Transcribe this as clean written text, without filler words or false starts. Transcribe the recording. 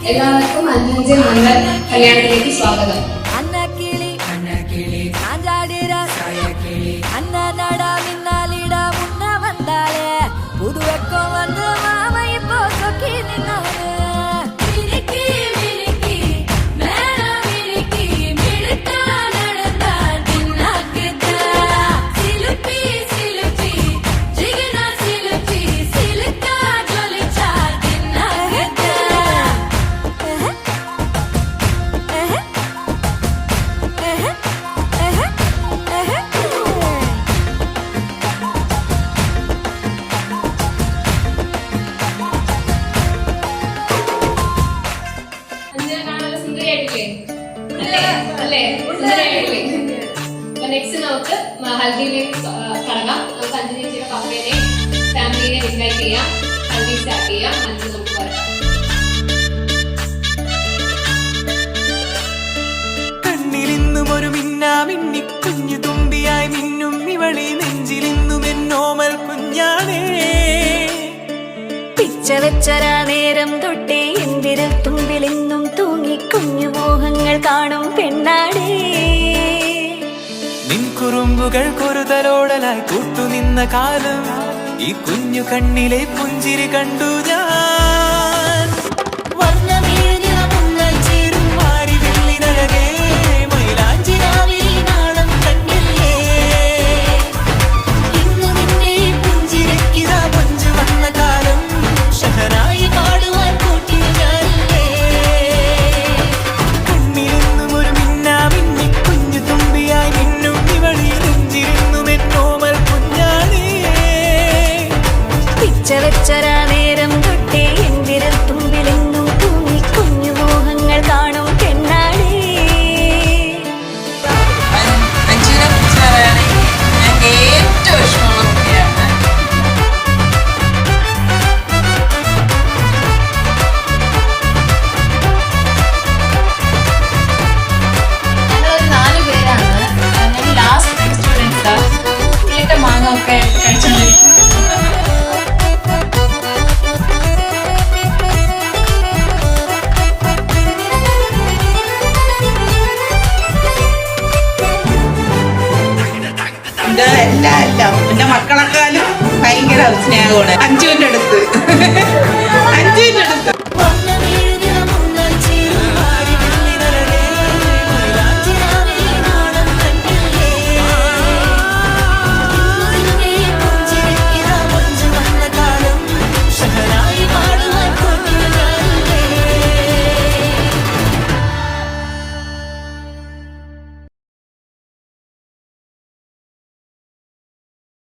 എല്ലാവർക്കും അഞ്ച് മംഗൾ കല്യാണത്തിലേക്ക് സ്വാഗതം. നെക്സ്റ്റ് നമുക്ക് ഹൽദിയിലേക്ക് കടക്കാം. നമുക്ക് അഞ്ജലി ചേച്ചിയുടെ പപ്പേനെ ഫാമിലിനെ ഇൻവൈറ്റ് ചെയ്യാം. ഹൽദി സ്റ്റാർട്ട് ചെയ്യാം. അഞ്ജലി നമുക്ക് പറയാം. കണ്ണിലിന്നും ഒരു മിന്നാമിന്നി കുഞ്ഞു തുമ്പിയായി മിന്നും ഇവളി നെഞ്ചിലിന്നും എന്നോമൽ കുഞ്ഞാണേ. പിച്ച വെച്ചരാ നേരം തൊട്ടേ എന്തിരൽ തുമ്പിലെന്നും തൂങ്ങി കുഞ്ഞു മോഹങ്ങൾ കാണും പെണ്ണാടേ. നിൻ കുറുമ്പുകൾ കുറുതലോടലായി കൂട്ടുനിന്ന കാലം ഈ കുഞ്ഞു കണ്ണിലെ പുഞ്ചിരി കണ്ടു ഞാൻ. ചേരും മാറി വെള്ളിനഴകേ മൈലാഞ്ചിരാവിൽ നാളം കണ്ണില്ലേ. ഇന്ന് നിന്നെ പുഞ്ചിരക്കിതാ പഞ്ചു വന്ന കാലം ഷഹനായി പാടുവാൻ കൂട്ടി ഞാനില്ലേ. കണ്ണിലെന്നും ഒരു മിന്നാമിന്നി കുഞ്ഞു തുമ്പിയായി മിന്നും ഇവളി നെഞ്ചിരുന്നും എന്നോമൽ കുഞ്ഞാണേ. പിച്ച വെച്ചരാ നേരം തൊട്ടേ എന്തിരൽ തുമ്പിലെന്നും തൂങ്ങി കുഞ്ഞു മോഹങ്ങൾ കാണും പെണ്ണാടേ. അഞ്ജുവിനെ കുറിച്ച് പറയുകയാണെങ്കിൽ ഞങ്ങൾക്ക് ഏറ്റവും ഇഷ്ടമുള്ള കുട്ടിയാണ്. ഞങ്ങളൊരു 4 പേരാണ്. ഞങ്ങൾ ലാസ്റ്റ് സ്റ്റുഡൻസാ. പുള്ളിയുടെ മാങ്ങ ഒക്കെ കഴിച്ചോണ്ടിരിക്കും. എല്ലാം എന്റെ മക്കളെക്കാളും ഭയങ്കര സ്നേഹമാണ് അഞ്ജുവിന്റെ അടുത്ത്.